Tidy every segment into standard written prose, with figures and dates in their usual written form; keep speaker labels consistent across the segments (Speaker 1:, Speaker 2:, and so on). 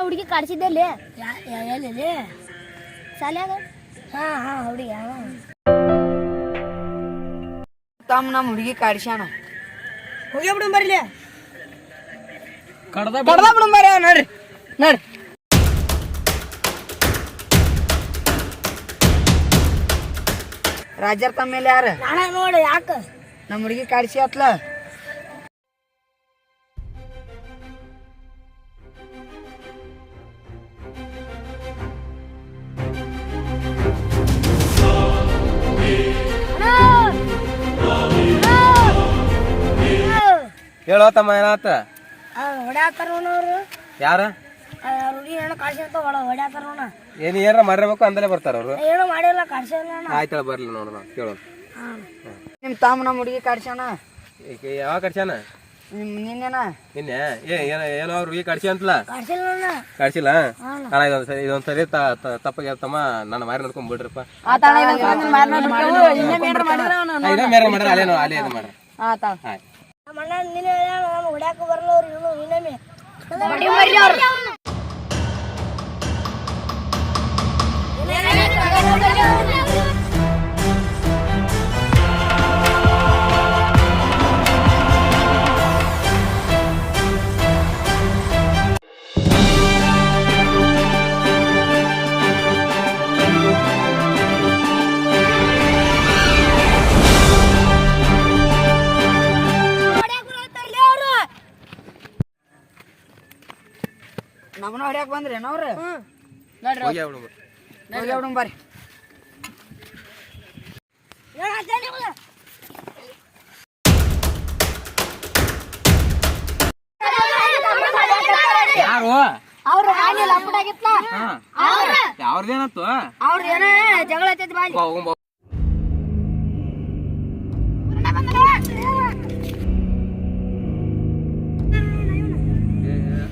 Speaker 1: ಹುಡುಗಿ ಕಾಡ್ಸಿದ್ದಲ್ಲಿ ಎಲ್ಲಿ ಶಾಲ್ಯಾಗ ಹುಡುಗಿ
Speaker 2: ತಮ್ಮ ನಮ್ಮ ಹುಡುಗಿ ಕಾಡ್ಸ್ಯಾನ
Speaker 1: ಹೋಗಿ ಬಿಡು ಬರ್ಲಿ
Speaker 2: ಕಡ್ದ ಬಿಡು ಮರ ನೋಡ್ರಿ ನೋಡ್ರಿ ರಾಜರ್ ತಮ್ಮ ಮೇಲೆ ಯಾರು
Speaker 1: ನಾನ ನೋಡಿ ಯಾಕ
Speaker 2: ನಮ್ಮ ಹುಡುಗಿ ಕಾಡ್ಸಿ ಅತ್ಲ
Speaker 3: ಹೇಳೋ ತಮ್ಮ ಏನಾತ
Speaker 1: ಹೊಡ್ಯಾತಾರ ಅವ್ರು
Speaker 3: ಯಾರ
Speaker 1: ಹುಡುಗಿ ಏನೋ ಕಾಡ್ಸಂತ ಹೊಡ್ಯಾತಾರ
Speaker 3: ಏನಾರ ಮಾಡಿರ್ಬೇಕು ಅಂದಲೇ ಬರ್ತಾರ ಅವ್ರು.
Speaker 1: ಏನೋ ಮಾಡಿಲ್ಲ ಕಾಡ್ಸಿಲ್ಲ
Speaker 3: ಆಯ್ತಳ ಬರ್ಲಿ ನೋಡೋಣ ಕೇಳೋಣ.
Speaker 2: ನಿಮ್ಮ ತಮ್ಮ ನಮ್ಮ ಹುಡುಗಿ ಕಾಡ್ಸ್ಯಾನ
Speaker 3: ಯಾವಾಗ ಕಡ್ಸ್ಯಾನ
Speaker 2: ನಿನ್ನೆನ
Speaker 3: ನಿನ್ನೆ ಏನೋ ಅವ್ರಿಗೆ ಕಡ್ಸಿ ಅಂತಲ್ಲ
Speaker 1: ಕಾಡ್ಸಿಲ್ಲ
Speaker 3: ಕಡ್ಸಿಲ್ಲ ಅಣ್ಣ ಇದೊಂದ್ಸರಿ ತಪ್ಪಾಗಿ ತಮ್ಮ ನನ್ನ ಮಾರಿ ನೋಡ್ಕೊಂಡ್ ಬಿಡ್ರಪ್ಪ. ಇದೇ ಮೇರೆ ಮಾಡ್ರ ಅಲ್ಲೇನೋ ಅಲ್ಲೇ ಇದು ಮಾಡ್ರ.
Speaker 1: ನಮ್ಮ ಅಣ್ಣ ನೀನು ಹೊಡ್ಯಾಕ ಬರಲ್ಲ ಅವ್ರು ಇನ್ನೂ ಇನ್ನೊಮ್ಮೆ
Speaker 2: ನಮ್ಮನ್ನ ಹೊಡ್ಯಾಕ ಬಂದ್ರೇನ ಅವ್ರು
Speaker 3: ಹೋಗಿ ಬಿಡು
Speaker 2: ಹೋಗಿ ಬಿಡು ಬರ್ರಿ
Speaker 3: ಯಾರು
Speaker 1: ಅವ್ರು ಆಗಿಲ್ಲ ಅಪ್ಪಡಾಗಿತ್ಲ
Speaker 3: ಯಾವ್ದೇನತ್ತು
Speaker 1: ಅವ್ರ ಏನ ಜಗಳ ಐತೈತಿ ಬಾಯಿ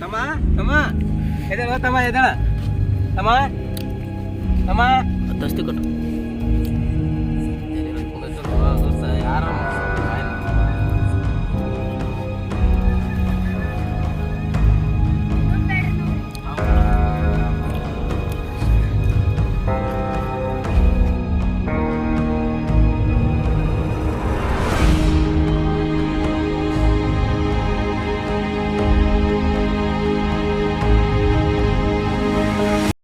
Speaker 3: ತಮ್ಮ ತಮ್ಮ ಎದೇಳ ತಮ್ಮ ಎದೇಳ ತಮ್ಮ ತಮ್ಮ
Speaker 4: ದಸ್ತಿ ಕೊಟ್ಟು